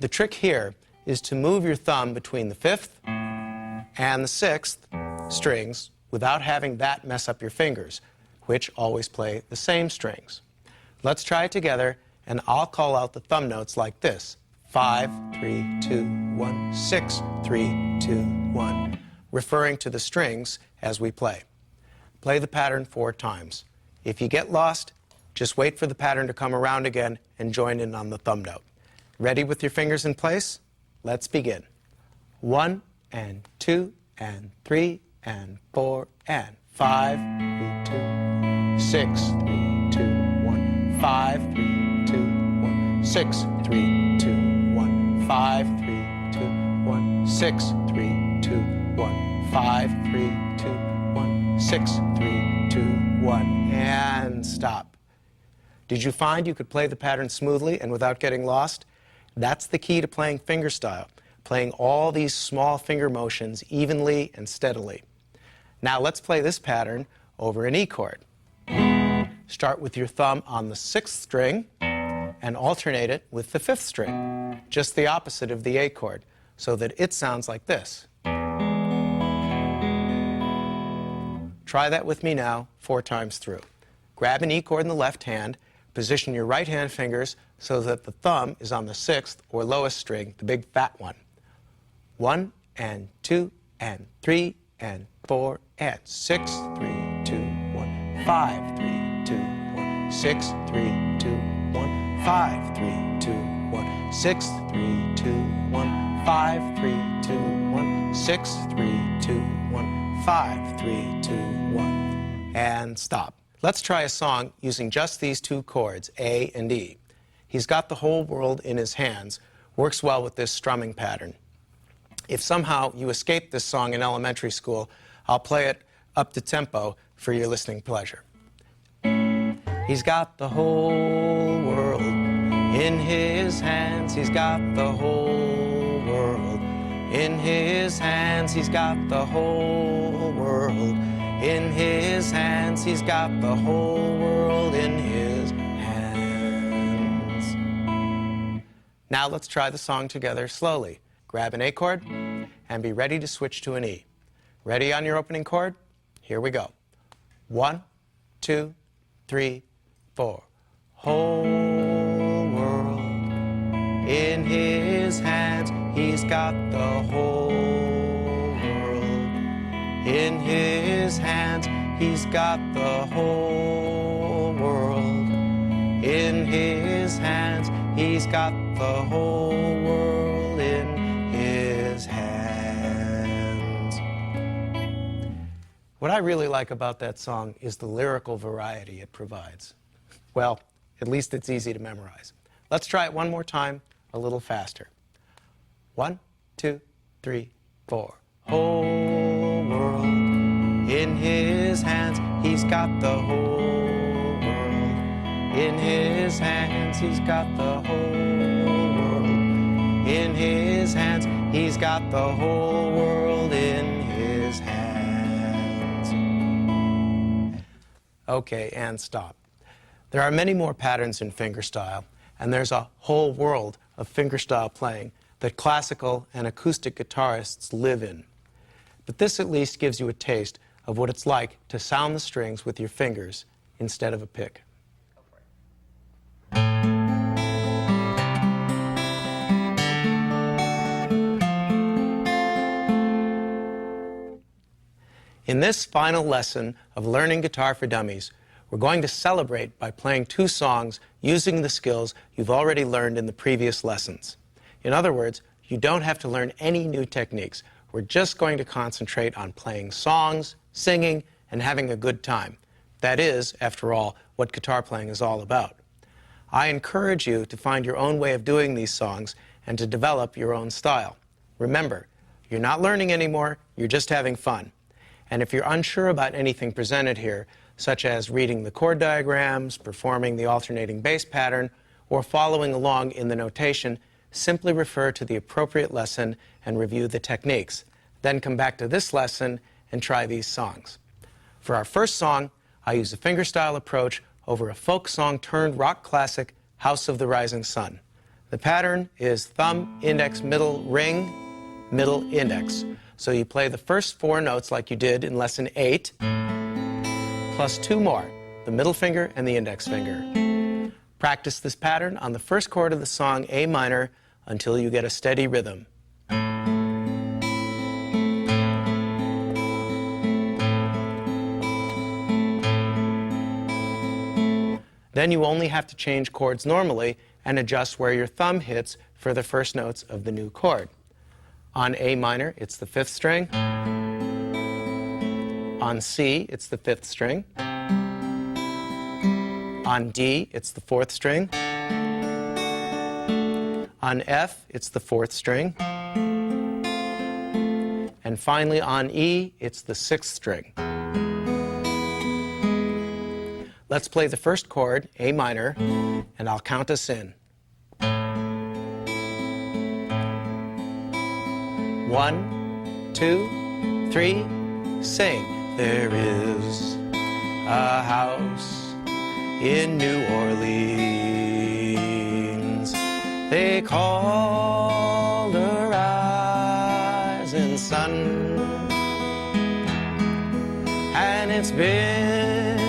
The trick here is to move your thumb between the 5th and the 6th strings without having that mess up your fingers, which always play the same strings. Let's try it together, and I'll call out the thumb notes like this: 5, 3, 2, 1, 6, 3, 2, 1, referring to the strings as we play. Play the pattern 4 times. If you get lost, just wait for the pattern to come around again and join in on the thumb note. Ready with your fingers in place? Let's begin. 1 and 2 and 3 and 4 and 5, 3, 2, 6, 3, 2, 1, 5, 3, 2, 1, 6, 3, 2, 1, 5, 3, 2, 1, 6, 3, 2, 1, 5, 3, 2, 1, 6, 3, 2, 1, and stop. Did you find you could play the pattern smoothly and without getting lost? That's the key to playing fingerstyle, playing all these small finger motions evenly and steadily. Now let's play this pattern over an E chord. Start with your thumb on the 6th string and alternate it with the 5th string, just the opposite of the A chord, so that it sounds like this. Try that with me now 4 times through. Grab an E chord in the left hand, position your right hand fingers so that the thumb is on the 6th or lowest string, the big fat one. 1 and 2 and 3 and 4 and 6, 3, 2, 1, 5, 3, 2, 1, 6, 3, 2, 1, 5, 3, 2, 1, 6, 3, 2, 1, 5, 3, 2, 1, 6, 3, 2, 1, 5, 3, 2, 1, and stop. Let's try a song using just these 2 chords, A and E. He's Got the Whole World in His Hands works well with this strumming pattern. If somehow you escaped this song in elementary school, I'll play it up to tempo for your listening pleasure. He's got the whole world in his hands. He's got the whole world in his hands. He's got the whole world in his hands. He's got the whole world in his hands. Now let's try the song together slowly. Grab an A chord and be ready to switch to an E. Ready on your opening chord? Here we go. 1, 2, 3, 4. Whole world in his hands. He's got the whole world in his hands. He's got the whole world in his hands. He's got the whole world in his hands. What I really like about that song is the lyrical variety it provides. Well, at least it's easy to memorize. Let's try it one more time, a little faster. 1, 2, 3, 4. Whole world in his hands. He's got the whole world in his hands. He's got the whole world in his hands. He's got the whole world in his hands. Okay, and stop. There are many more patterns in fingerstyle, and there's a whole world of fingerstyle playing that classical and acoustic guitarists live in. But this at least gives you a taste of what it's like to sound the strings with your fingers instead of a pick. Go for it. In this final lesson of Learning Guitar for Dummies, we're going to celebrate by playing 2 songs using the skills you've already learned in the previous lessons. In other words, you don't have to learn any new techniques. We're just going to concentrate on playing songs, singing, and having a good time. That is, after all, what guitar playing is all about. I encourage you to find your own way of doing these songs and to develop your own style. Remember, you're not learning anymore, you're just having fun. And if you're unsure about anything presented here, such as reading the chord diagrams, performing the alternating bass pattern, or following along in the notation, simply refer to the appropriate lesson and review the techniques. Then come back to this lesson and try these songs. For our first song, I use a fingerstyle approach over a folk song turned rock classic, House of the Rising Sun. The pattern is thumb, index, middle, ring, middle, index. So you play the first 4 notes like you did in lesson 8, plus 2 more, the middle finger and the index finger. Practice this pattern on the first chord of the song A minor until you get a steady rhythm. Then you only have to change chords normally and adjust where your thumb hits for the first notes of the new chord. On A minor, it's the 5th string. On C, it's the 5th string. On D, it's the 4th string. On F, it's the 4th string. And finally, on E, it's the 6th string. Let's play the first chord, A minor, and I'll count us in. 1, 2, 3, sing. There is a house in New Orleans. They call the rising sun, and it's been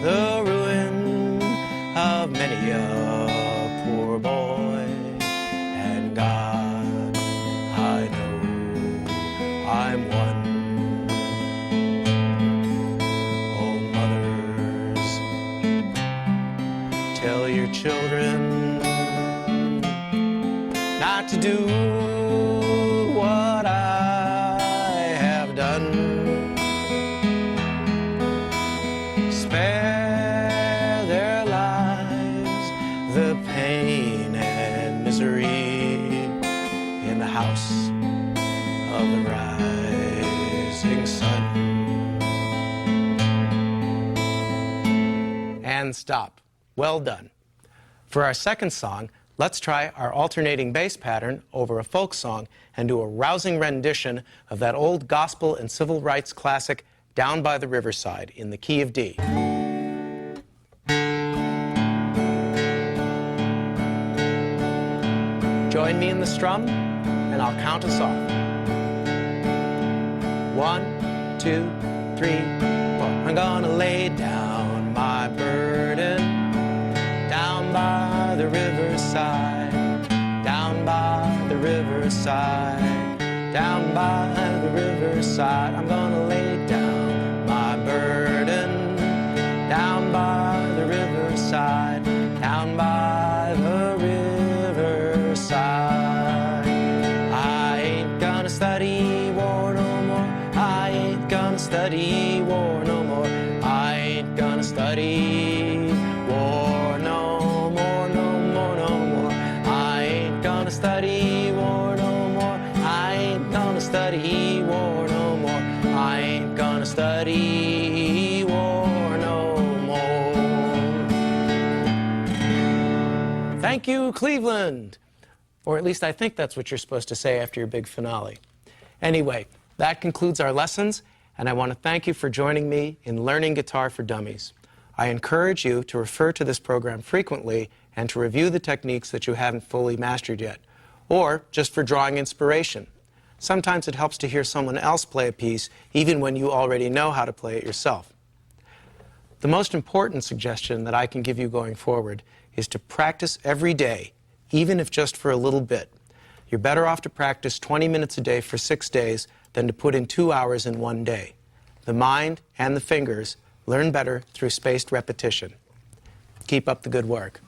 the ruin of many a poor boy. And God, I know I'm one. Oh, mothers, tell your children not to do what I have done. Spare their lives the pain and misery in the house of the rising sun. And stop. Well done. For our second song, let's try our alternating bass pattern over a folk song and do a rousing rendition of that old gospel and civil rights classic, Down by the Riverside, in the key of D. Join me in the strum, and I'll count us off. 1, 2, 3, 4. I'm gonna lay down my burden down by the riverside, down by the riverside, down by the riverside. I'm gonna lay down my burden down by the riverside, down by the riverside. I ain't gonna study war no more. I ain't gonna study war no more. I ain't gonna study war no more, no more, no more. I ain't gonna study war no more. I ain't gonna study war no more. I ain't gonna study war no more. Thank you, Cleveland. Or at least I think that's what you're supposed to say after your big finale. Anyway, that concludes our lessons, and I want to thank you for joining me in Learning Guitar for Dummies. I encourage you to refer to this program frequently and to review the techniques that you haven't fully mastered yet, or just for drawing inspiration. Sometimes it helps to hear someone else play a piece, even when you already know how to play it yourself. The most important suggestion that I can give you going forward is to practice every day, even if just for a little bit. You're better off to practice 20 minutes a day for 6 days than to put in 2 hours in one day. The mind and the fingers learn better through spaced repetition. Keep up the good work.